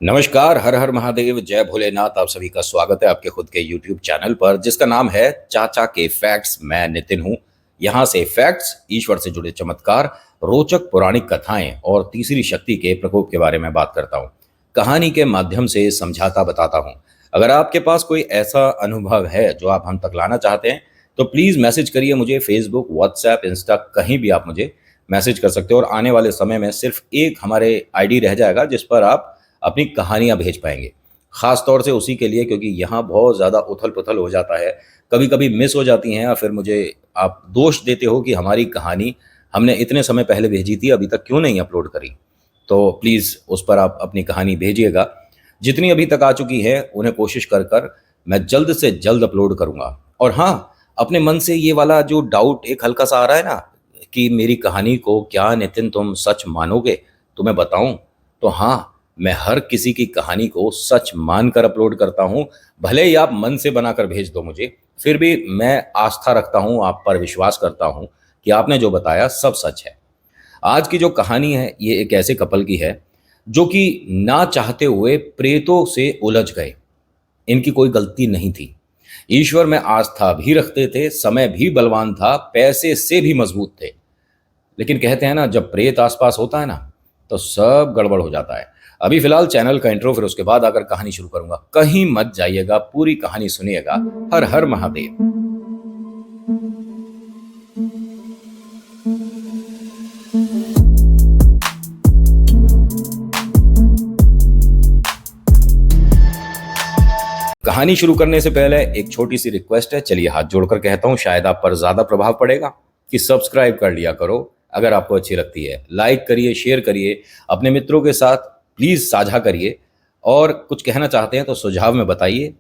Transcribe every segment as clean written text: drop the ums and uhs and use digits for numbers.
नमस्कार, हर हर महादेव, जय भोलेनाथ। आप सभी का स्वागत है आपके खुद के YouTube चैनल पर जिसका नाम है चाचा के फैक्ट्स। मैं नितिन हूँ। यहाँ से फैक्ट्स, ईश्वर से जुड़े चमत्कार, रोचक पौराणिक कथाएं और तीसरी शक्ति के प्रकोप के बारे में बात करता हूँ। कहानी के माध्यम से समझाता बताता हूँ। अगर आपके पास कोई ऐसा अनुभव है जो आप हम तक लाना चाहते हैं तो प्लीज़ मैसेज करिए मुझे। फेसबुक, व्हाट्सएप, इंस्टा, कहीं भी आप मुझे मैसेज कर सकते हो। और आने वाले समय में सिर्फ एक हमारे आईडी रह जाएगा जिस पर आप अपनी कहानियां भेज पाएंगे। खास तौर से उसी के लिए, क्योंकि यहाँ बहुत ज़्यादा उथल पुथल हो जाता है, कभी कभी मिस हो जाती हैं, या फिर मुझे आप दोष देते हो कि हमारी कहानी हमने इतने समय पहले भेजी थी, अभी तक क्यों नहीं अपलोड करी। तो प्लीज़ उस पर आप अपनी कहानी भेजिएगा। जितनी अभी तक आ चुकी है उन्हें कोशिश कर कर मैं जल्द से जल्द अपलोड करूँगा। और हाँ, अपने मन से ये वाला जो डाउट एक हल्का सा आ रहा है ना कि मेरी कहानी को क्या नितिन तुम सच मानोगे, तो मैं बताऊं तो हाँ, मैं हर किसी की कहानी को सच मानकर अपलोड करता हूं। भले ही आप मन से बनाकर भेज दो मुझे, फिर भी मैं आस्था रखता हूं, आप पर विश्वास करता हूं कि आपने जो बताया सब सच है। आज की जो कहानी है ये एक ऐसे कपल की है जो कि ना चाहते हुए प्रेतों से उलझ गए। इनकी कोई गलती नहीं थी। ईश्वर में आस्था भी रखते थे, समय भी बलवान था, पैसे से भी मजबूत थे। लेकिन कहते हैं ना, जब प्रेत आसपास होता है ना तो सब गड़बड़ हो जाता है। अभी फिलहाल चैनल का इंट्रो, फिर उसके बाद आकर कहानी शुरू करूंगा। कहीं मत जाइएगा, पूरी कहानी सुनिएगा। हर हर महादेव। कहानी शुरू करने से पहले एक छोटी सी रिक्वेस्ट है, चलिए हाथ जोड़कर कहता हूं, शायद आप पर ज्यादा प्रभाव पड़ेगा कि सब्सक्राइब कर लिया करो अगर आपको अच्छी लगती है। लाइक करिए, शेयर करिए, अपने मित्रों के साथ प्लीज साझा करिए। और कुछ कहना चाहते हैं तो सुझाव में बताइए।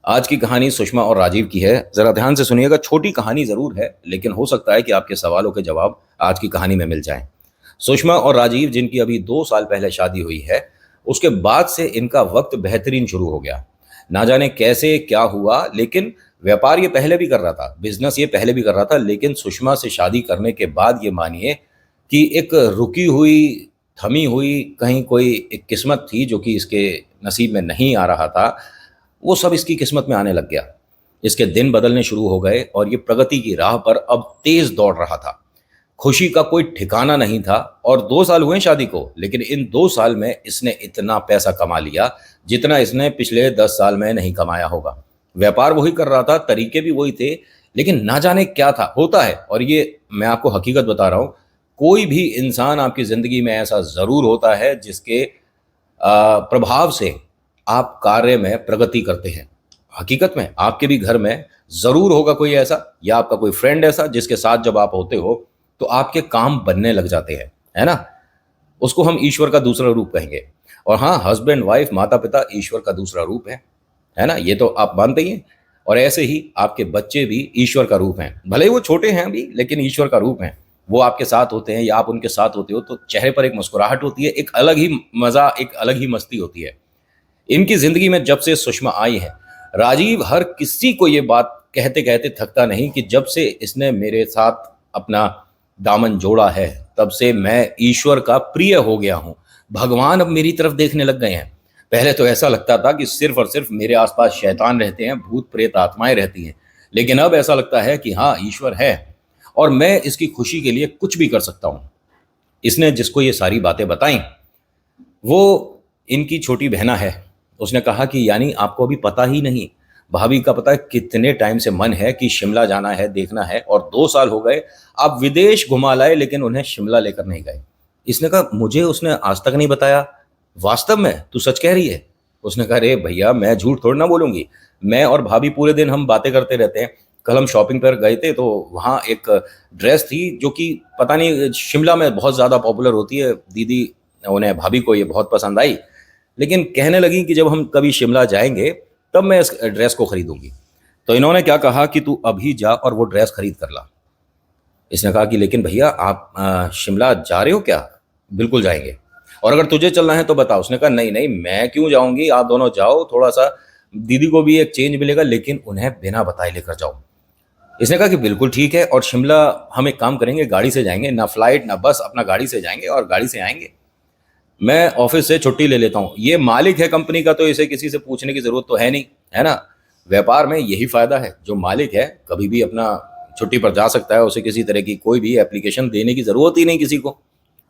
आज की कहानी सुषमा और राजीव की है। जरा ध्यान से सुनिएगा। छोटी कहानी जरूर है, लेकिन हो सकता है कि आपके सवालों के जवाब आज की कहानी में मिल जाएं। सुषमा और राजीव, जिनकी अभी 2 साल पहले शादी हुई है, उसके बाद से इनका वक्त बेहतरीन शुरू हो गया। ना जाने कैसे क्या हुआ, लेकिन व्यापार ये पहले भी कर रहा था, बिजनेस ये पहले भी कर रहा था, लेकिन सुषमा से शादी करने के बाद ये मानिए कि एक रुकी हुई, थमी हुई कहीं कोई एक किस्मत थी जो कि इसके नसीब में नहीं आ रहा था, वो सब इसकी किस्मत में आने लग गया। इसके दिन बदलने शुरू हो गए और ये प्रगति की राह पर अब तेज दौड़ रहा था। खुशी का कोई ठिकाना नहीं था। और 2 साल हुए शादी को, लेकिन इन 2 साल में इसने इतना पैसा कमा लिया जितना इसने पिछले 10 साल में नहीं कमाया होगा। व्यापार वही कर रहा था, तरीके भी वही थे, लेकिन ना जाने क्या था। होता है, और ये मैं आपको हकीकत बता रहा हूं, कोई भी इंसान आपकी जिंदगी में ऐसा जरूर होता है जिसके प्रभाव से आप कार्य में प्रगति करते हैं। हकीकत में आपके भी घर में जरूर होगा कोई ऐसा, या आपका कोई फ्रेंड ऐसा जिसके साथ जब आप होते हो तो आपके काम बनने लग जाते हैं, है ना। उसको हम ईश्वर का दूसरा रूप कहेंगे। और हाँ, हस्बैंड वाइफ, माता पिता ईश्वर का दूसरा रूप है ना, ये तो आप मानते ही हैं। और ऐसे ही आपके बच्चे भी ईश्वर का रूप हैं। भले ही वो छोटे हैं अभी, लेकिन ईश्वर का रूप हैं। वो आपके साथ होते हैं या आप उनके साथ होते हो तो चेहरे पर एक मुस्कुराहट होती है, एक अलग ही मजा, एक अलग ही मस्ती होती है। इनकी जिंदगी में जब से सुषमा आई है, राजीव हर किसी को ये बात कहते कहते थकता नहीं कि जब से इसने मेरे साथ अपना दामन जोड़ा है तब से मैं ईश्वर का प्रिय हो गया हूँ। भगवान अब मेरी तरफ देखने लग गए हैं। पहले तो ऐसा लगता था कि सिर्फ और सिर्फ मेरे आसपास शैतान रहते हैं, भूत प्रेत आत्माएं रहती हैं, लेकिन अब ऐसा लगता है कि हाँ, ईश्वर है और मैं इसकी खुशी के लिए कुछ भी कर सकता हूँ। इसने जिसको ये सारी बातें बताई वो इनकी छोटी बहना है। उसने कहा कि यानी आपको अभी पता ही नहीं, भाभी का पता है कितने टाइम से मन है कि शिमला जाना है, देखना है, और 2 साल हो गए आप विदेश घुमा लाए लेकिन उन्हें शिमला लेकर नहीं गए। इसने कहा मुझे उसने आज तक नहीं बताया, वास्तव में तू सच कह रही है? उसने कहा अरे भैया, मैं झूठ थोड़ी ना बोलूंगी। मैं और भाभी पूरे दिन हम बातें करते रहते हैं। कल हम शॉपिंग पर गए थे तो वहाँ एक ड्रेस थी जो कि पता नहीं शिमला में बहुत ज़्यादा पॉपुलर होती है। दीदी, उन्हें, भाभी को ये बहुत पसंद आई, लेकिन कहने लगी कि जब हम कभी शिमला जाएंगे तब मैं इस ड्रेस को खरीदूंगी। तो इन्होंने क्या कहा कि तू अभी जा और वो ड्रेस खरीद कर ला। इसने कहा कि लेकिन भैया आप शिमला जा रहे हो क्या? बिल्कुल जाएंगे, और अगर तुझे चलना है तो बता। उसने कहा नहीं नहीं, मैं क्यों जाऊंगी, आप दोनों जाओ, थोड़ा सा दीदी को भी एक चेंज मिलेगा, लेकिन उन्हें बिना बताए लेकर जाओ। इसने कहा कि बिल्कुल ठीक है, और शिमला हम एक काम करेंगे, गाड़ी से जाएंगे, ना फ्लाइट ना बस, अपना गाड़ी से जाएंगे और गाड़ी से आएंगे। मैं ऑफिस से छुट्टी ले लेता हूँ। ये मालिक है कंपनी का, तो इसे किसी से पूछने की जरूरत तो है नहीं, है ना। व्यापार में यही फायदा है, जो मालिक है कभी भी अपना छुट्टी पर जा सकता है, उसे किसी तरह की कोई भी एप्लीकेशन देने की जरूरत ही नहीं किसी को।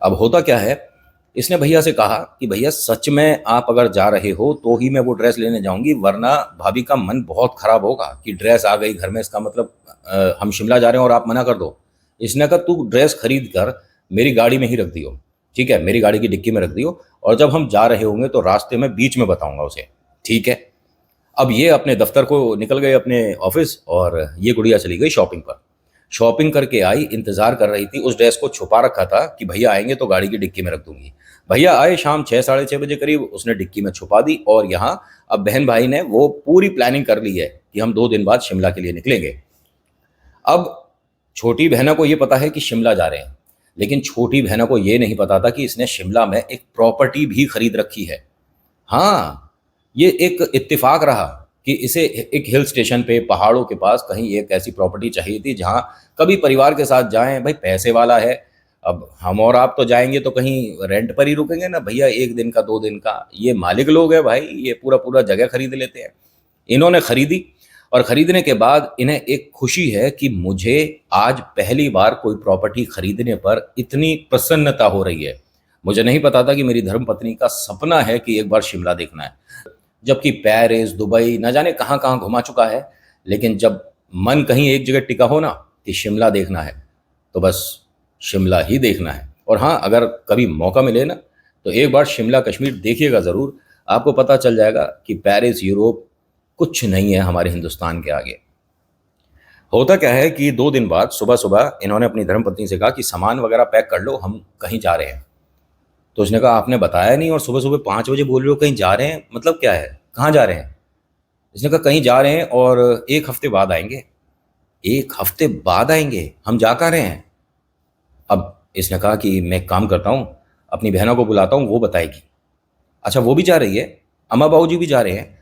अब होता क्या है, इसने भैया से कहा कि भैया सच में आप अगर जा रहे हो तो ही मैं वो ड्रेस लेने जाऊंगी, वरना भाभी का मन बहुत खराब होगा कि ड्रेस आ गई घर में, इसका मतलब हम शिमला जा रहे हैं और आप मना कर दो। इसने कहा तू ड्रेस खरीद कर मेरी गाड़ी में ही रख दियो, ठीक है, मेरी गाड़ी की डिक्की में रख दियो, और जब हम जा रहे होंगे तो रास्ते में बीच में बताऊंगा उसे, ठीक है। अब ये अपने दफ्तर को निकल गए, अपने ऑफिस, और ये गुड़िया चली गई शॉपिंग पर। शॉपिंग करके आई, इंतजार कर रही थी, उस ड्रेस को छुपा रखा था कि भैया आएंगे तो गाड़ी की डिक्की में रख दूंगी। भैया आए शाम 6 साढ़े 6 बजे करीब, उसने डिक्की में छुपा दी, और यहाँ अब बहन भाई ने वो पूरी प्लानिंग कर ली है कि हम 2 दिन बाद शिमला के लिए निकलेंगे। अब छोटी बहना को ये पता है कि शिमला जा रहे हैं, लेकिन छोटी बहना को ये नहीं पता था कि इसने शिमला में एक प्रॉपर्टी भी खरीद रखी है। हाँ, ये एक इत्तेफाक रहा कि इसे एक हिल स्टेशन पे पहाड़ों के पास कहीं एक ऐसी प्रॉपर्टी चाहिए थी जहाँ कभी परिवार के साथ जाएं, भाई पैसे वाला है। अब हम और आप तो जाएंगे तो कहीं रेंट पर ही रुकेंगे ना भैया, 1 दिन का 2 दिन का, ये मालिक लोग हैं भाई, ये पूरा पूरा जगह खरीद लेते हैं। इन्होंने खरीदी, और खरीदने के बाद इन्हें एक खुशी है कि मुझे आज पहली बार कोई प्रॉपर्टी खरीदने पर इतनी प्रसन्नता हो रही है। मुझे नहीं पता था कि मेरी धर्मपत्नी का सपना है कि एक बार शिमला देखना है, जबकि पेरिस, दुबई, न जाने कहाँ कहाँ घुमा चुका है। लेकिन जब मन कहीं एक जगह टिका हो ना कि शिमला देखना है, तो बस शिमला ही देखना है। और हाँ, अगर कभी मौका मिले ना तो एक बार शिमला कश्मीर देखिएगा ज़रूर, आपको पता चल जाएगा कि पेरिस, यूरोप कुछ नहीं है हमारे हिंदुस्तान के आगे। होता क्या है कि 2 दिन बाद सुबह सुबह इन्होंने अपनी धर्मपत्नी से कहा कि सामान वगैरह पैक कर लो, हम कहीं जा रहे हैं। तो उसने कहा आपने बताया नहीं, और सुबह सुबह 5 बजे बोल रहे हो कहीं जा रहे हैं, मतलब क्या है, कहाँ जा रहे हैं। इसने कहा कहीं जा रहे हैं और 1 हफ्ते बाद आएंगे। 1 हफ्ते बाद आएंगे, हम जा कहाँ रहे हैं। अब इसने कहा कि मैं एक काम करता हूँ, अपनी बहनों को बुलाता हूँ, वो बताएगी। अच्छा वो भी जा रही है, अम्मा बाबू जी भी जा रहे हैं।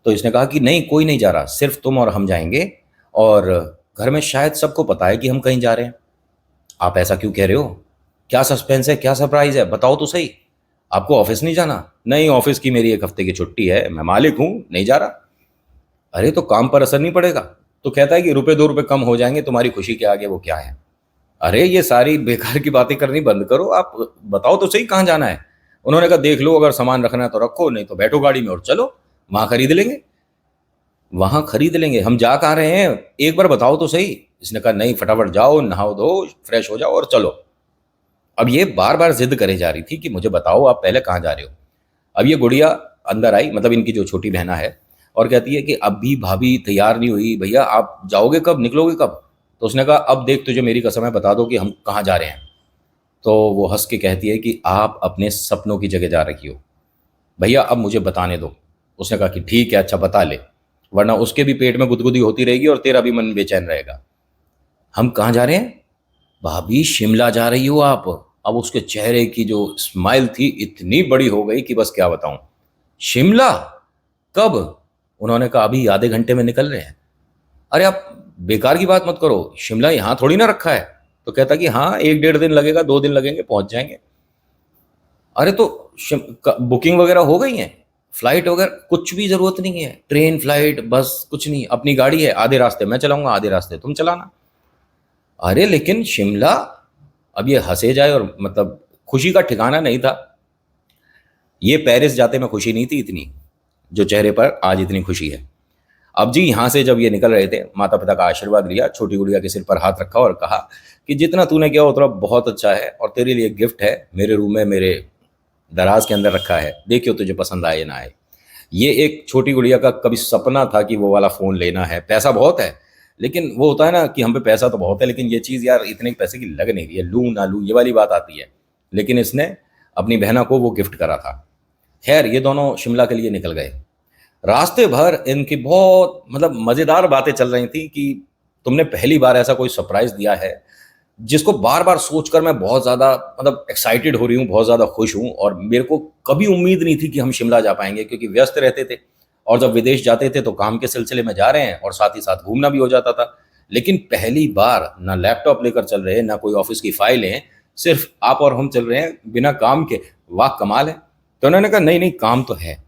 तो इसने कहा कि नहीं, कोई नहीं जा रहा, सिर्फ तुम और हम जाएंगे, और घर में शायद सबको पता है कि हम कहीं जा रहे हैं। आप ऐसा क्यों कह रहे हो, क्या सस्पेंस है, क्या सरप्राइज है, बताओ तो सही। आपको ऑफिस नहीं जाना। नहीं, ऑफिस की मेरी 1 हफ्ते की छुट्टी है, मैं मालिक हूँ, नहीं जा रहा। अरे तो काम पर असर नहीं पड़ेगा। तो कहता है कि रुपए 2 रुपए कम हो जाएंगे, तुम्हारी खुशी के आगे वो क्या है। अरे ये सारी बेकार की बातें करनी बंद करो, आप बताओ तो सही कहाँ जाना है। उन्होंने कहा देख लो, अगर सामान रखना है तो रखो, नहीं तो बैठो गाड़ी में और चलो, वहां खरीद लेंगे। वहां खरीद लेंगे, हम जा कहाँ रहे हैं, एक बार बताओ तो सही। इसने कहा नहीं, फटाफट जाओ, नहाओ धो, फ्रेश हो जाओ और चलो। अब ये बार बार जिद करे जा रही थी कि मुझे बताओ आप पहले कहाँ जा रहे हो। अब ये गुड़िया अंदर आई, मतलब इनकी जो छोटी बहना है, और कहती है कि अभी भाभी तैयार नहीं हुई, भैया आप जाओगे कब, निकलोगे कब। तो उसने कहा अब देख तुझे मेरी कसम है, बता दो कि हम कहाँ जा रहे हैं। तो वो हंस के कहती है कि आप अपने सपनों की जगह जा रही हो, भैया अब मुझे बताने दो। उसने कहा कि ठीक है, अच्छा बता ले, वरना उसके भी पेट में गुदगुदी होती रहेगी और तेरा भी मन बेचैन रहेगा। हम कहाँ जा रहे हैं, भाभी शिमला जा रही हो आप। अब उसके चेहरे की जो स्माइल थी इतनी बड़ी हो गई कि बस क्या बताऊं। शिमला कब। उन्होंने कहा अभी आधे घंटे में निकल रहे हैं। अरे आप बेकार की बात मत करो, शिमला यहाँ थोड़ी ना रखा है। तो कहता कि हाँ 1 डेढ़ दिन लगेगा, 2 दिन लगेंगे, पहुंच जाएंगे। अरे तो बुकिंग वगैरह हो गई है, फ्लाइट वगैरह कुछ भी जरूरत नहीं है, ट्रेन फ्लाइट बस कुछ नहीं, अपनी गाड़ी है, आधे रास्ते मैं चलाऊंगा, आधे रास्ते तुम चलाना। अरे लेकिन शिमला। अब ये हंसे जाए, और मतलब खुशी का ठिकाना नहीं था। ये पेरिस जाते में खुशी नहीं थी इतनी, जो चेहरे पर आज इतनी खुशी है। अब जी यहाँ से जब ये निकल रहे थे, माता पिता का आशीर्वाद लिया, छोटी गुड़िया के सिर पर हाथ रखा और कहा कि जितना तूने किया उतना बहुत अच्छा है, और तेरे लिए गिफ्ट है, मेरे रूम में मेरे दराज के अंदर रखा है, देखियो तुझे पसंद आए ना आए। ये एक छोटी गुड़िया का कभी सपना था कि वो वाला फ़ोन लेना है। पैसा बहुत है, लेकिन वो होता है ना कि हम पे पैसा तो बहुत है, लेकिन ये चीज़ यार इतने पैसे की लग नहीं रही है, लूँ ना लूँ ये वाली बात आती है। लेकिन इसने अपनी बहना को वो गिफ्ट करा था। खैर ये दोनों शिमला के लिए निकल गए। रास्ते भर इनकी बहुत मतलब मज़ेदार बातें चल रही थी कि तुमने पहली बार ऐसा कोई सरप्राइज़ दिया है जिसको बार बार सोचकर मैं बहुत ज़्यादा मतलब एक्साइटेड हो रही हूँ, बहुत ज़्यादा खुश हूँ। और मेरे को कभी उम्मीद नहीं थी कि हम शिमला जा पाएंगे, क्योंकि व्यस्त रहते थे, और जब विदेश जाते थे तो काम के सिलसिले में जा रहे हैं और साथ ही साथ घूमना भी हो जाता था। लेकिन पहली बार ना लैपटॉप लेकर चल रहे, ना कोई ऑफिस की फाइलें, सिर्फ आप और हम चल रहे हैं बिना काम के, वाह कमाल है। तो उन्होंने कहा नहीं नहीं, काम तो है,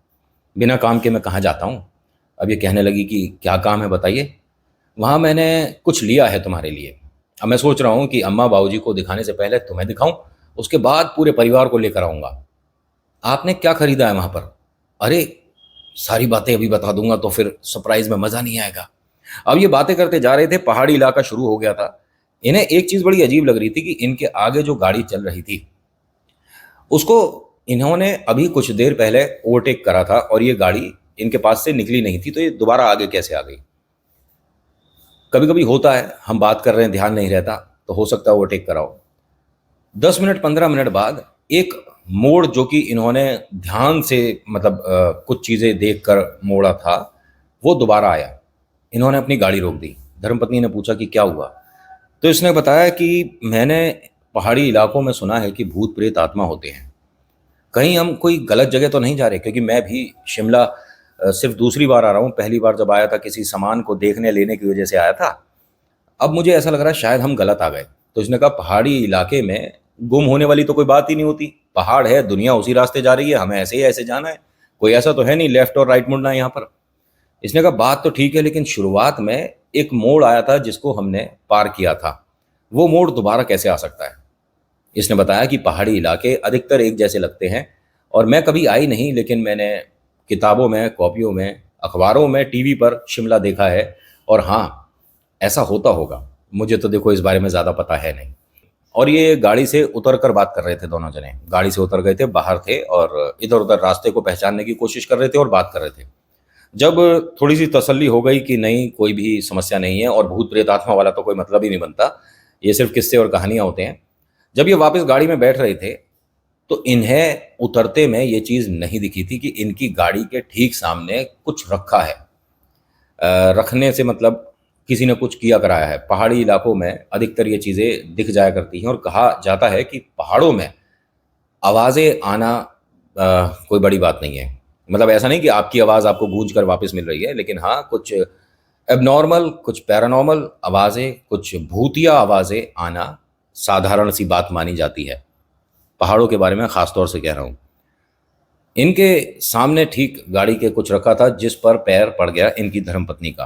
बिना काम के मैं कहाँ जाता हूँ। अब ये कहने लगी कि क्या काम है बताइए। वहाँ मैंने कुछ लिया है तुम्हारे लिए, अब मैं सोच रहा हूँ कि अम्मा बाबूजी को दिखाने से पहले तुम्हें दिखाऊं, उसके बाद पूरे परिवार को लेकर आऊँगा। आपने क्या खरीदा है वहाँ पर? अरे सारी बातें अभी बता दूंगा तो फिर सरप्राइज में मज़ा नहीं आएगा। अब ये बातें करते जा रहे थे, पहाड़ी इलाका शुरू हो गया था। इन्हें एक चीज़ बड़ी अजीब लग रही थी कि इनके आगे जो गाड़ी चल रही थी उसको इन्होंने अभी कुछ देर पहले ओवरटेक करा था और ये गाड़ी इनके पास से निकली नहीं थी, तो ये दोबारा आगे कैसे आ गई। कभी कभी होता है, हम बात कर रहे हैं ध्यान नहीं रहता, तो हो सकता है ओवरटेक कराओ। 10 मिनट 15 मिनट बाद एक मोड़ जो कि इन्होंने ध्यान से मतलब कुछ चीज़ें देख कर मोड़ा था, वो दोबारा आया। इन्होंने अपनी गाड़ी रोक दी। धर्मपत्नी ने पूछा कि क्या हुआ। तो इसने बताया कि मैंने पहाड़ी इलाकों में सुना है कि भूत प्रेत आत्मा होते हैं, कहीं हम कोई गलत जगह तो नहीं जा रहे, क्योंकि मैं भी शिमला सिर्फ दूसरी बार आ रहा हूँ। पहली बार जब आया था किसी सामान को देखने लेने की वजह से आया था, अब मुझे ऐसा लग रहा है शायद हम गलत आ गए। तो इसने कहा पहाड़ी इलाके में गुम होने वाली तो कोई बात ही नहीं होती, पहाड़ है, दुनिया उसी रास्ते जा रही है, हमें ऐसे ही ऐसे जाना है, कोई ऐसा तो है नहीं लेफ्ट और राइट मुड़ना है यहाँ पर। इसने कहा बात तो ठीक है, लेकिन शुरुआत में एक मोड़ आया था जिसको हमने पार किया था, वो मोड़ दोबारा कैसे आ सकता है। इसने बताया कि पहाड़ी इलाके अधिकतर एक जैसे लगते हैं, और मैं कभी आई नहीं, लेकिन मैंने किताबों में, कॉपियों में, अखबारों में, टीवी पर शिमला देखा है। और हाँ, ऐसा होता होगा, मुझे तो देखो इस बारे में ज़्यादा पता है नहीं। और ये गाड़ी से उतर कर बात कर रहे थे, दोनों जने गाड़ी से उतर गए थे, बाहर थे और इधर उधर रास्ते को पहचानने की कोशिश कर रहे थे और बात कर रहे थे। जब थोड़ी सी तसल्ली हो गई कि नहीं कोई भी समस्या नहीं है और भूत प्रेत आत्मा वाला तो कोई मतलब ही नहीं बनता, ये सिर्फ किस्से और कहानियाँ होते हैं, जब ये वापस गाड़ी में बैठ रहे थे तो इन्हें उतरते में ये चीज़ नहीं दिखी थी कि इनकी गाड़ी के ठीक सामने कुछ रखा है। रखने से मतलब किसी ने कुछ किया कराया है। पहाड़ी इलाकों में अधिकतर ये चीज़ें दिख जाया करती हैं और कहा जाता है कि पहाड़ों में आवाज़ें आना कोई बड़ी बात नहीं है। मतलब ऐसा नहीं कि आपकी आवाज़ आपको गूंज कर वापस मिल रही है, लेकिन हाँ कुछ एबनॉर्मल, कुछ पैरानॉर्मल आवाज़ें, कुछ भूतिया आवाज़ें आना साधारण सी बात मानी जाती है। पहाड़ों के बारे में ख़ास तौर से कह रहा हूँ। इनके सामने ठीक गाड़ी के कुछ रखा था जिस पर पैर पड़ गया इनकी धर्मपत्नी का।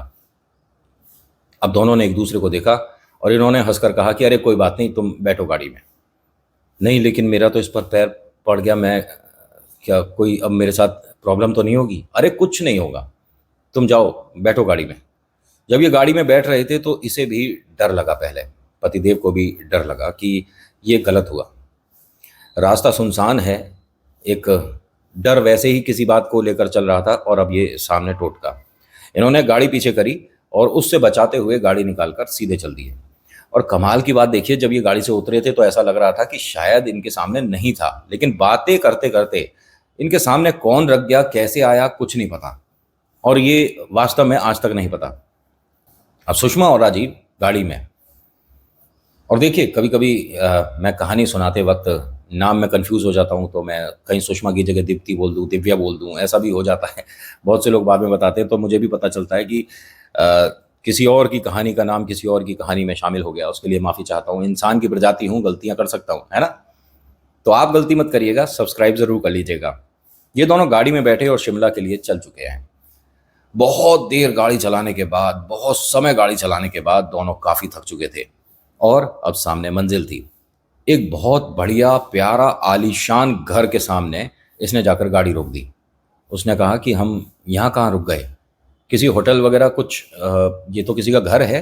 अब दोनों ने एक दूसरे को देखा और इन्होंने हंसकर कहा कि अरे कोई बात नहीं, तुम बैठो गाड़ी में। नहीं लेकिन मेरा तो इस पर पैर पड़ गया, मैं क्या, कोई अब मेरे साथ प्रॉब्लम तो नहीं होगी? अरे कुछ नहीं होगा, तुम जाओ बैठो गाड़ी में। जब ये गाड़ी में बैठ रहे थे तो इसे भी डर लगा, पहले पतिदेव को भी डर लगा कि ये गलत हुआ। रास्ता सुनसान है, एक डर वैसे ही किसी बात को लेकर चल रहा था और अब ये सामने टोटका। इन्होंने गाड़ी पीछे करी और उससे बचाते हुए गाड़ी निकालकर सीधे चल दिए। और कमाल की बात देखिए, जब ये गाड़ी से उतरे थे तो ऐसा लग रहा था कि शायद इनके सामने नहीं था, लेकिन बातें करते करते इनके सामने कौन रख गया, कैसे आया, कुछ नहीं पता। और ये वास्तव में आज तक नहीं पता। अब सुषमा और राजीव गाड़ी में, और देखिए कभी कभी मैं कहानी सुनाते वक्त नाम में कंफ्यूज हो जाता हूँ, तो मैं कहीं सुषमा की जगह दीप्ति बोल दूँ, दिव्या बोल दूँ, ऐसा भी हो जाता है। बहुत से लोग बाद में बताते हैं, तो मुझे भी पता चलता है कि किसी और की कहानी का नाम किसी और की कहानी में शामिल हो गया। उसके लिए माफ़ी चाहता हूँ, इंसान की प्रजाति हूँ, गलतियाँ कर सकता हूँ, है ना। तो आप गलती मत करिएगा, सब्सक्राइब ज़रूर कर लीजिएगा। ये दोनों गाड़ी में बैठे और शिमला के लिए चल चुके हैं। बहुत देर गाड़ी चलाने के बाद, बहुत समय गाड़ी चलाने के बाद दोनों काफ़ी थक चुके थे और अब सामने मंजिल थी। एक बहुत बढ़िया प्यारा आलीशान घर के सामने इसने जाकर गाड़ी रोक दी। उसने कहा कि हम यहाँ कहाँ रुक गए, किसी होटल वगैरह कुछ, ये तो किसी का घर है।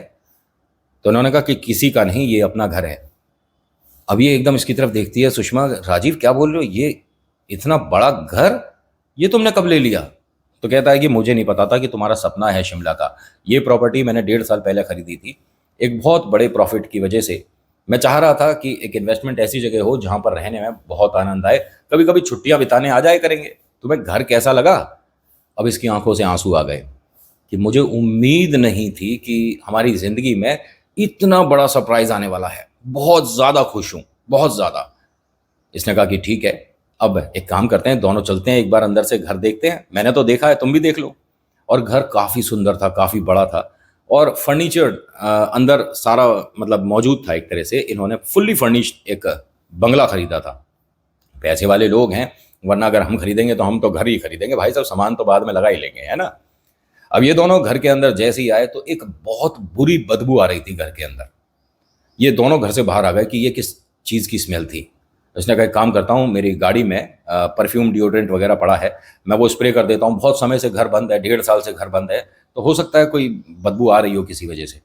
तो उन्होंने कहा कि किसी का नहीं, ये अपना घर है। अब ये एकदम इसकी तरफ देखती है, सुषमा, राजीव क्या बोल रहे हो, ये इतना बड़ा घर ये तुमने कब ले लिया? तो कहता है कि मुझे नहीं पता था कि तुम्हारा सपना है शिमला का। ये प्रॉपर्टी मैंने 1.5 साल पहले खरीदी थी, एक बहुत बड़े प्रॉफिट की वजह से। मैं चाह रहा था कि एक इन्वेस्टमेंट ऐसी जगह हो जहाँ पर रहने में बहुत आनंद आए, कभी कभी छुट्टियाँ बिताने आ जाए करेंगे। तुम्हें घर कैसा लगा? अब इसकी आंखों से आंसू आ गए कि मुझे उम्मीद नहीं थी कि हमारी ज़िंदगी में इतना बड़ा सरप्राइज़ आने वाला है। बहुत ज़्यादा खुश हूँ, बहुत ज़्यादा। इसने कहा कि ठीक है, अब एक काम करते हैं, दोनों चलते हैं, एक बार अंदर से घर देखते हैं। मैंने तो देखा है, तुम भी देख लो। और घर काफ़ी सुंदर था, काफ़ी बड़ा था और फर्नीचर्ड अंदर सारा मतलब मौजूद था। एक तरह से इन्होंने फुल्ली फर्निश्ड एक बंगला खरीदा था। पैसे वाले लोग हैं, वरना अगर हम खरीदेंगे तो हम तो घर ही खरीदेंगे भाई साहब, सामान तो बाद में लगा ही लेंगे, है ना। अब ये दोनों घर के अंदर जैसे ही आए तो एक बहुत बुरी बदबू आ रही थी घर के अंदर। ये दोनों घर से बाहर आ गए कि ये किस चीज़ की स्मेल थी। उसने कहा एक काम करता हूँ, मेरी गाड़ी में परफ्यूम डिओड्रेंट वगैरह पड़ा है, मैं वो स्प्रे कर देता हूँ। बहुत समय से घर बंद है, 1.5 साल से घर बंद है, तो हो सकता है कोई बदबू आ रही हो किसी वजह से।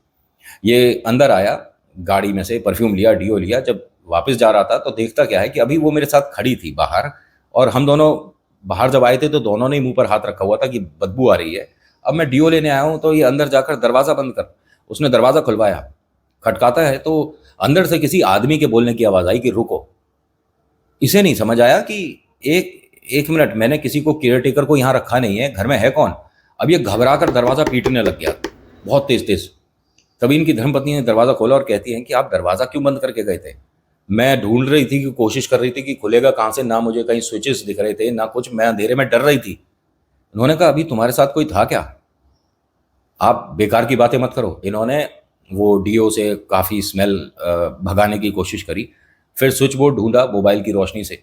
ये अंदर आया, गाड़ी में से परफ्यूम लिया, डिओ लिया। जब वापस जा रहा था तो देखता क्या है कि अभी वो मेरे साथ खड़ी थी बाहर, और हम दोनों बाहर जब आए थे तो दोनों ने मुंह पर हाथ रखा हुआ था कि बदबू आ रही है। अब मैं डिओ लेने आया हूँ तो ये अंदर जाकर दरवाज़ा बंद कर। उसने दरवाज़ा खुलवाया, खटकाता है तो अंदर से किसी आदमी के बोलने की आवाज़ आई कि रुको। इसे नहीं समझ आया कि एक एक मिनट, मैंने किसी को, केयर टेकर को यहाँ रखा नहीं है, घर में है कौन। अब ये घबरा कर दरवाज़ा पीटने लग गया, बहुत तेज तेज। तभी इनकी धर्मपत्नी ने दरवाज़ा खोला और कहती है कि आप दरवाज़ा क्यों बंद करके गए थे। मैं ढूंढ रही थी, कि कोशिश कर रही थी कि खुलेगा कहाँ से, ना मुझे कहीं स्विचेस दिख रहे थे ना कुछ, मैं अंधेरे में डर रही थी। उन्होंने कहा अभी तुम्हारे साथ कोई था क्या, आप बेकार की बातें मत करो। इन्होंने वो डीओ से काफ़ी स्मेल भगाने की कोशिश करी, फिर स्विच बोर्ड ढूंढा, मोबाइल की रोशनी से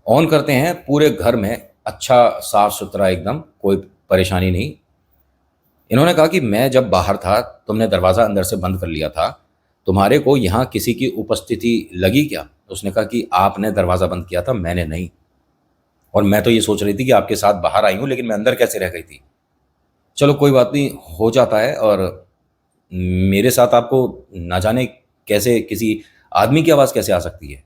ऑन करते हैं। पूरे घर में अच्छा साफ सुथरा एकदम, कोई परेशानी नहीं। इन्होंने कहा कि मैं जब बाहर था तुमने दरवाज़ा अंदर से बंद कर लिया था, तुम्हारे को यहाँ किसी की उपस्थिति लगी क्या। उसने कहा कि आपने दरवाज़ा बंद किया था, मैंने नहीं, और मैं तो ये सोच रही थी कि आपके साथ बाहर आई हूँ, लेकिन मैं अंदर कैसे रह गई थी। चलो कोई बात नहीं, हो जाता है। और मेरे साथ आपको ना जाने कैसे किसी आदमी की आवाज़ कैसे आ सकती है।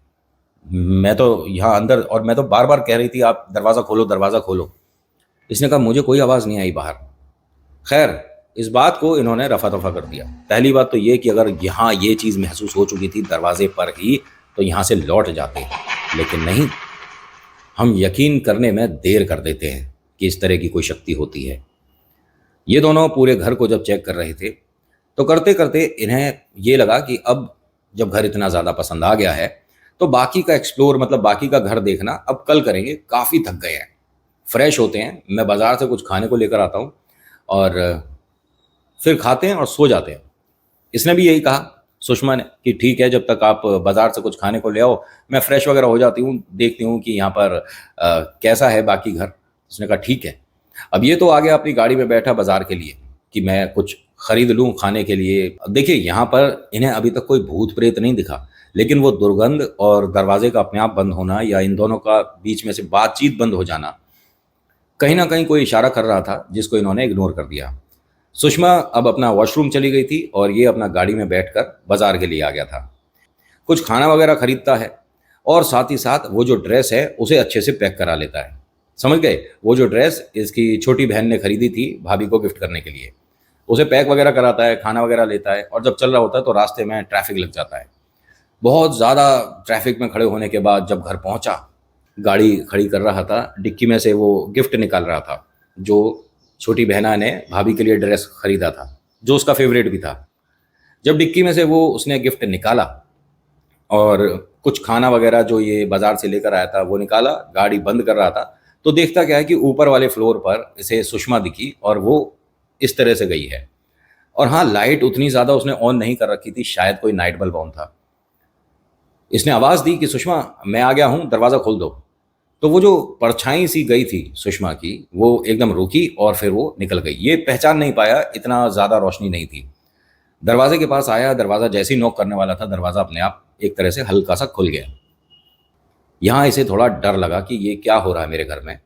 मैं तो यहाँ अंदर, और मैं तो बार बार कह रही थी आप दरवाज़ा खोलो दरवाज़ा खोलो। इसने कहा मुझे कोई आवाज़ नहीं आई बाहर। खैर, इस बात को इन्होंने रफा दफा कर दिया। पहली बात तो ये कि अगर यहाँ ये चीज़ महसूस हो चुकी थी दरवाजे पर ही, तो यहाँ से लौट जाते, लेकिन नहीं, हम यकीन करने में देर कर देते हैं कि इस तरह की कोई शक्ति होती है। ये दोनों पूरे घर को जब चेक कर रहे थे तो करते करते इन्हें ये लगा कि अब जब घर इतना ज़्यादा पसंद आ गया है तो बाकी का एक्सप्लोर, मतलब बाकी का घर देखना अब कल करेंगे, काफ़ी थक गए हैं। फ्रेश होते हैं, मैं बाज़ार से कुछ खाने को लेकर आता हूँ और फिर खाते हैं और सो जाते हैं। इसने भी यही कहा, सुषमा ने, कि ठीक है, जब तक आप बाज़ार से कुछ खाने को ले आओ मैं फ्रेश वगैरह हो जाती हूँ, देखती हूँ कि यहाँ पर कैसा है बाकी घर। उसने कहा ठीक है। अब ये तो आ गया अपनी गाड़ी में बैठा बाज़ार के लिए कि मैं कुछ खरीद लूँ खाने के लिए। अब देखिए यहाँ पर इन्हें अभी तक कोई भूत प्रेत नहीं दिखा, लेकिन वो दुर्गंध और दरवाजे का अपने आप बंद होना, या इन दोनों का बीच में से बातचीत बंद हो जाना, कहीं ना कहीं कोई इशारा कर रहा था जिसको इन्होंने इग्नोर कर दिया। सुषमा अब अपना वॉशरूम चली गई थी और ये अपना गाड़ी में बैठकर बाजार के लिए आ गया था। कुछ खाना वगैरह खरीदता है और साथ ही साथ वो जो ड्रेस है उसे अच्छे से पैक करा लेता है। समझ गए, वो जो ड्रेस इसकी छोटी बहन ने खरीदी थी भाभी को गिफ्ट करने के लिए, उसे पैक वगैरह कराता है, खाना वगैरह लेता है। और जब चल रहा होता है तो रास्ते में ट्रैफिक लग जाता है। बहुत ज़्यादा ट्रैफिक में खड़े होने के बाद जब घर पहुंचा, गाड़ी खड़ी कर रहा था, डिक्की में से वो गिफ्ट निकाल रहा था जो छोटी बहना ने भाभी के लिए ड्रेस खरीदा था, जो उसका फेवरेट भी था। जब डिक्की में से वो उसने गिफ्ट निकाला और कुछ खाना वगैरह जो ये बाजार से लेकर आया था वो निकाला, गाड़ी बंद कर रहा था, तो देखता क्या है कि ऊपर वाले फ्लोर पर इसे सुषमा दिखी और वो इस तरह से गई है। और हाँ, लाइट उतनी ज़्यादा उसने ऑन नहीं कर रखी थी, शायद कोई नाइट बल्ब ऑन था। इसने आवाज़ दी कि सुषमा मैं आ गया हूँ, दरवाज़ा खोल दो। तो वो जो परछाई सी गई थी सुषमा की, वो एकदम रुकी और फिर वो निकल गई। ये पहचान नहीं पाया, इतना ज़्यादा रोशनी नहीं थी। दरवाजे के पास आया, दरवाज़ा जैसे ही नॉक करने वाला था, दरवाज़ा अपने आप एक तरह से हल्का सा खुल गया। यहाँ इसे थोड़ा डर लगा कि ये क्या हो रहा है मेरे घर में।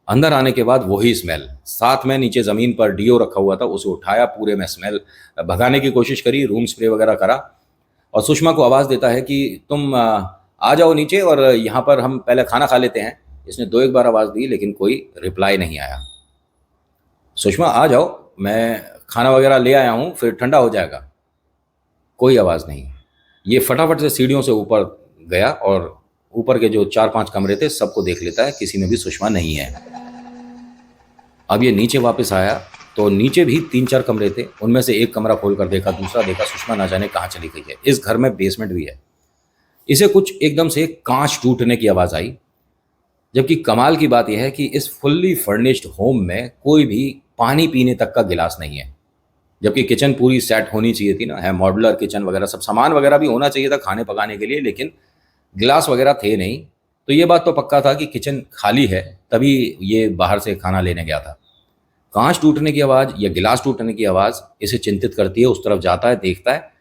अंदर आने के बाद वही स्मेल, साथ में नीचे ज़मीन पर डीओ रखा हुआ था, उसे उठाया, पूरे में स्मेल भगाने की कोशिश करी, रूम स्प्रे वगैरह करा और सुषमा को आवाज़ देता है कि तुम आ जाओ नीचे और यहाँ पर हम पहले खाना खा लेते हैं। इसने 2-1 बार आवाज़ दी लेकिन कोई रिप्लाई नहीं आया। सुषमा आ जाओ, मैं खाना वगैरह ले आया हूँ, फिर ठंडा हो जाएगा। कोई आवाज़ नहीं। ये फटाफट से सीढ़ियों से ऊपर गया और ऊपर के जो 4-5 कमरे थे सबको देख लेता है, किसी में भी सुषमा नहीं है। अब ये नीचे वापस आया तो नीचे भी 3-4 कमरे थे, उनमें से एक कमरा खोल कर देखा, दूसरा देखा, सुषमा ना जाने कहाँ चली गई है। इस घर में बेसमेंट भी है। इसे कुछ एकदम से कांच टूटने की आवाज़ आई। जबकि कमाल की बात यह है कि इस फुल्ली फर्निश्ड होम में कोई भी पानी पीने तक का गिलास नहीं है। जबकि किचन पूरी सेट होनी चाहिए थी ना, है मॉड्यूलर किचन वगैरह, सब सामान वगैरह भी होना चाहिए था खाने पकाने के लिए, लेकिन गिलास वगैरह थे नहीं, तो ये बात तो पक्का था कि किचन खाली है, तभी ये बाहर से खाना लेने गया था। कांच टूटने की आवाज़ या गिलास टूटने की आवाज़ इसे चिंतित करती है। उस तरफ जाता है, देखता है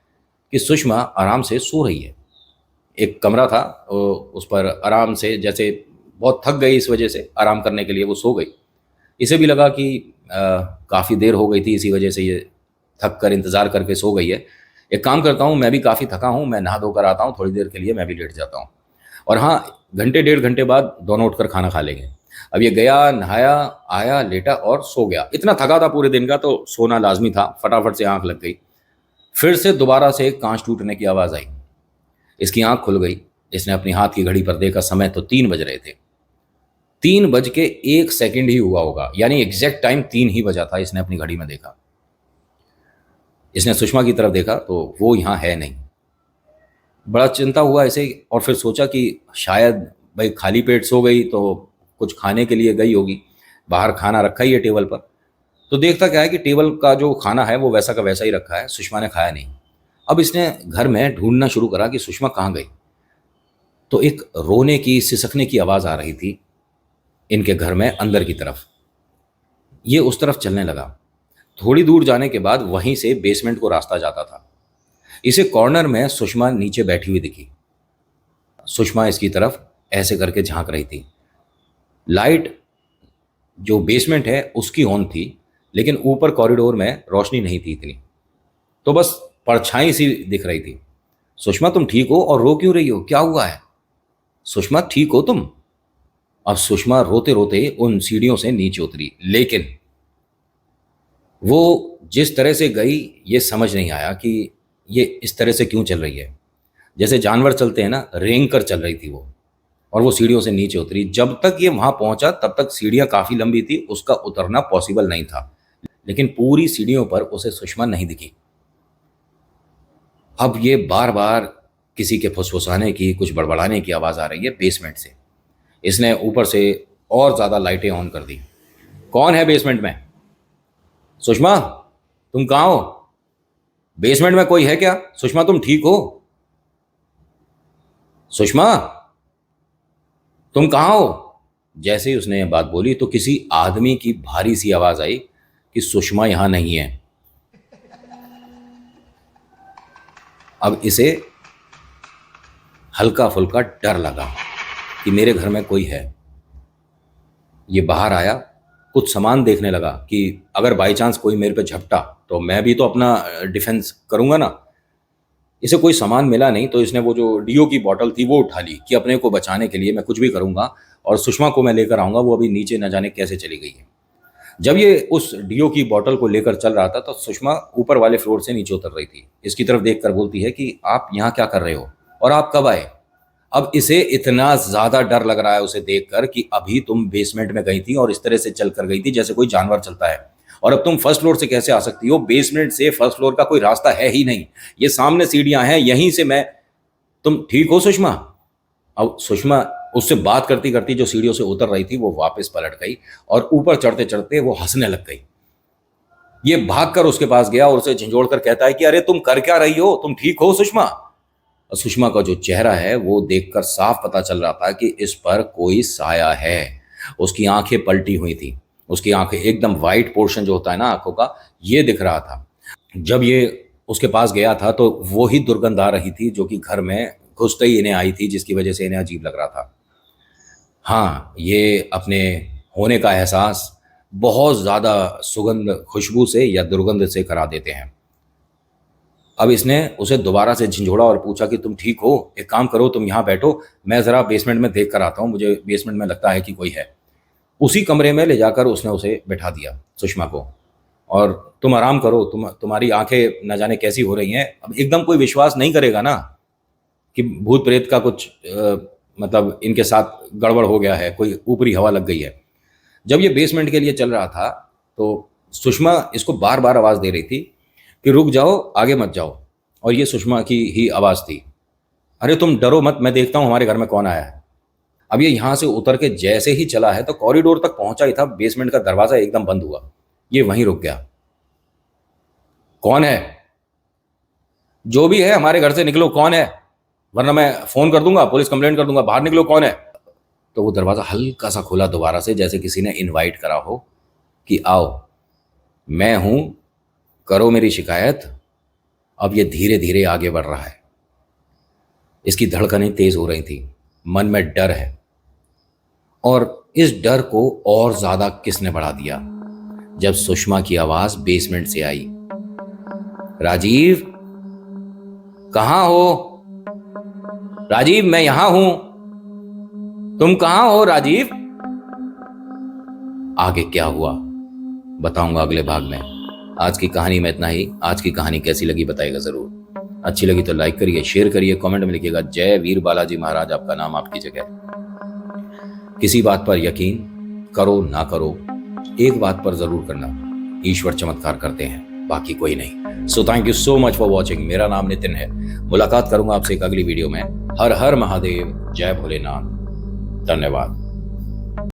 कि सुषमा आराम से सो रही है। एक कमरा था, उस पर आराम से, जैसे बहुत थक गई, इस वजह से आराम करने के लिए वो सो गई। इसे भी लगा कि काफ़ी देर हो गई थी, इसी वजह से ये थक कर इंतज़ार करके सो गई है। एक काम करता हूँ, मैं भी काफ़ी थका हूँ, मैं नहा धोकर आता हूँ, थोड़ी देर के लिए मैं भी लेट जाता हूँ। और हाँ, घंटे डेढ़ घंटे बाद दोनों उठकर खाना खा लेंगे। अब ये गया, नहाया, आया, लेटा और सो गया। इतना थका था पूरे दिन का, तो सोना लाजमी था। फटाफट से आंख लग गई। फिर से दोबारा से कांच टूटने की आवाज़ आई। इसकी आंख खुल गई। इसने अपनी हाथ की घड़ी पर देखा, समय तो 3 बज रहे थे। 3 बज के 1 सेकंड ही हुआ होगा, यानी एग्जैक्ट टाइम 3 ही बजा था। इसने अपनी घड़ी में देखा। इसने सुषमा की तरफ देखा तो वो यहाँ है नहीं। बड़ा चिंता हुआ इसे, और फिर सोचा कि शायद भाई खाली पेट सो गई तो कुछ खाने के लिए गई होगी। बाहर खाना रखा ही है टेबल पर। तो देखता क्या है कि टेबल का जो खाना है वो वैसा का वैसा ही रखा है, सुषमा ने खाया नहीं। अब इसने घर में ढूंढना शुरू करा कि सुषमा कहाँ गई। तो एक रोने की, सिसकने की आवाज़ आ रही थी इनके घर में अंदर की तरफ। ये उस तरफ चलने लगा। थोड़ी दूर जाने के बाद वहीं से बेसमेंट को रास्ता जाता था। इसे कॉर्नर में सुषमा नीचे बैठी हुई दिखी। सुषमा इसकी तरफ ऐसे करके झांक रही थी। लाइट जो बेसमेंट है उसकी ऑन थी, लेकिन ऊपर कॉरिडोर में रोशनी नहीं थी इतनी, तो बस परछाई सी दिख रही थी। सुषमा तुम ठीक हो और रो क्यों रही हो, क्या हुआ है? सुषमा ठीक हो तुम? अब सुषमा रोते रोते उन सीढ़ियों से नीचे उतरी, लेकिन वो जिस तरह से गई ये समझ नहीं आया कि ये इस तरह से क्यों चल रही है। जैसे जानवर चलते हैं ना, रेंग कर चल रही थी वो। और वो सीढ़ियों से नीचे उतरी। जब तक ये वहां पहुंचा तब तक सीढ़ियां काफी लंबी थी, उसका उतरना पॉसिबल नहीं था। लेकिन पूरी सीढ़ियों पर उसे सुषमा नहीं दिखी। अब ये बार बार किसी के फुसफुसाने की, कुछ बड़बड़ाने की आवाज आ रही है बेसमेंट से। इसने ऊपर से और ज्यादा लाइटें ऑन कर दी। कौन है बेसमेंट में? सुषमा, तुम कहाँ हो? बेसमेंट में कोई है क्या? सुषमा तुम ठीक हो? सुषमा, तुम कहाँ हो? जैसे ही उसने ये बात बोली तो किसी आदमी की भारी सी आवाज आई कि सुषमा यहां नहीं है। अब इसे हल्का फुल्का डर लगा कि मेरे घर में कोई है। ये बाहर आया, कुछ सामान देखने लगा कि अगर बाई चांस कोई मेरे पे झपटा तो मैं भी तो अपना डिफेंस करूंगा ना। इसे कोई सामान मिला नहीं, तो इसने वो जो डीओ की बोतल थी वो उठा ली कि अपने को बचाने के लिए मैं कुछ भी करूंगा, और सुषमा को मैं लेकर आऊंगा, वो अभी नीचे न जाने कैसे चली गई है। जब ये उस डीओ की बोतल को लेकर चल रहा था तो सुषमा ऊपर वाले फ्लोर से नीचे उतर रही थी। इसकी तरफ देखकर बोलती है कि आप यहाँ क्या कर रहे हो और आप कब आए? अब इसे इतना ज्यादा डर लग रहा है उसे देखकर कि अभी तुम बेसमेंट में गई थी और इस तरह से चल कर गई थी जैसे कोई जानवर चलता है, और अब तुम फर्स्ट फ्लोर से कैसे आ सकती हो? बेसमेंट से फर्स्ट फ्लोर का कोई रास्ता है ही नहीं। ये सामने सीढ़ियां हैं, यहीं से मैं। तुम ठीक हो सुषमा? अब सुषमा उससे बात करती करती जो सीढ़ियों से उतर रही थी वो वापस पलट गई, और ऊपर चढ़ते चढ़ते वो हंसने लग गई। ये भागकर उसके पास गया और उसे झंझोड़ कर कहता है कि अरे तुम कर क्या रही हो, तुम ठीक हो सुषमा? और सुषमा का जो चेहरा है वो देखकर साफ पता चल रहा था कि इस पर कोई साया है। उसकी आंखें पलटी हुई थी। उसकी आंखें एकदम वाइट पोर्शन जो होता है ना आंखों का, ये दिख रहा था। जब ये उसके पास गया था तो वो ही दुर्गंध आ रही थी जो कि घर में घुसते ही इन्हें आई थी, जिसकी वजह से इन्हें अजीब लग रहा था। हाँ, ये अपने होने का एहसास बहुत ज़्यादा सुगंध, खुशबू से या दुर्गंध से करा देते हैं। अब इसने उसे दोबारा से झंझोड़ा और पूछा कि तुम ठीक हो? एक काम करो, तुम यहाँ बैठो, मैं ज़रा बेसमेंट में देख कर आता हूँ, मुझे बेसमेंट में लगता है कि कोई है। उसी कमरे में ले जाकर उसने उसे बैठा दिया, सुषमा को। और तुम आराम करो, तुम्हारी आंखें न जाने कैसी हो रही हैं। अब एकदम कोई विश्वास नहीं करेगा ना कि भूत प्रेत का कुछ मतलब इनके साथ गड़बड़ हो गया है, कोई ऊपरी हवा लग गई है। जब ये बेसमेंट के लिए चल रहा था तो सुषमा इसको बार बार आवाज़ दे रही थी कि रुक जाओ, आगे मत जाओ। और ये सुषमा की ही आवाज़ थी, अरे तुम डरो मत, मैं देखता हूँ हमारे घर में कौन आया है। अब ये यहाँ से उतर के जैसे ही चला है तो कॉरिडोर तक पहुंचा ही था, बेसमेंट का दरवाज़ा एकदम बंद हुआ। ये वहीं रुक गया। कौन है? जो भी है हमारे घर से निकलो, कौन है? वरना मैं फोन कर दूंगा, पुलिस कंप्लेंट कर दूंगा, बाहर निकलो, कौन है। तो वो दरवाजा हल्का सा खुला दोबारा से, जैसे किसी ने इनवाइट करा हो कि आओ, मैं हूं, करो मेरी शिकायत। अब ये धीरे धीरे आगे बढ़ रहा है। इसकी धड़कनें तेज हो रही थी, मन में डर है, और इस डर को और ज्यादा किसने बढ़ा दिया जब सुषमा की आवाज बेसमेंट से आई। राजीव, कहां हो? राजीव, मैं यहां हूं, तुम कहां हो राजीव? आगे क्या हुआ बताऊंगा अगले भाग में। आज की कहानी में इतना ही। आज की कहानी कैसी लगी बताइएगा जरूर। अच्छी लगी तो लाइक करिए, शेयर करिए, कमेंट में लिखिएगा जय वीर बालाजी महाराज, आपका नाम आपकी जगह। किसी बात पर यकीन करो ना करो, एक बात पर जरूर करना, ईश्वर चमत्कार करते हैं, बाकी कोई नहीं। So thank you so much for watching. मेरा नाम नितिन है। मुलाकात करूंगा आपसे एक अगली वीडियो में। हर हर महादेव, जय भोलेनाथ, धन्यवाद।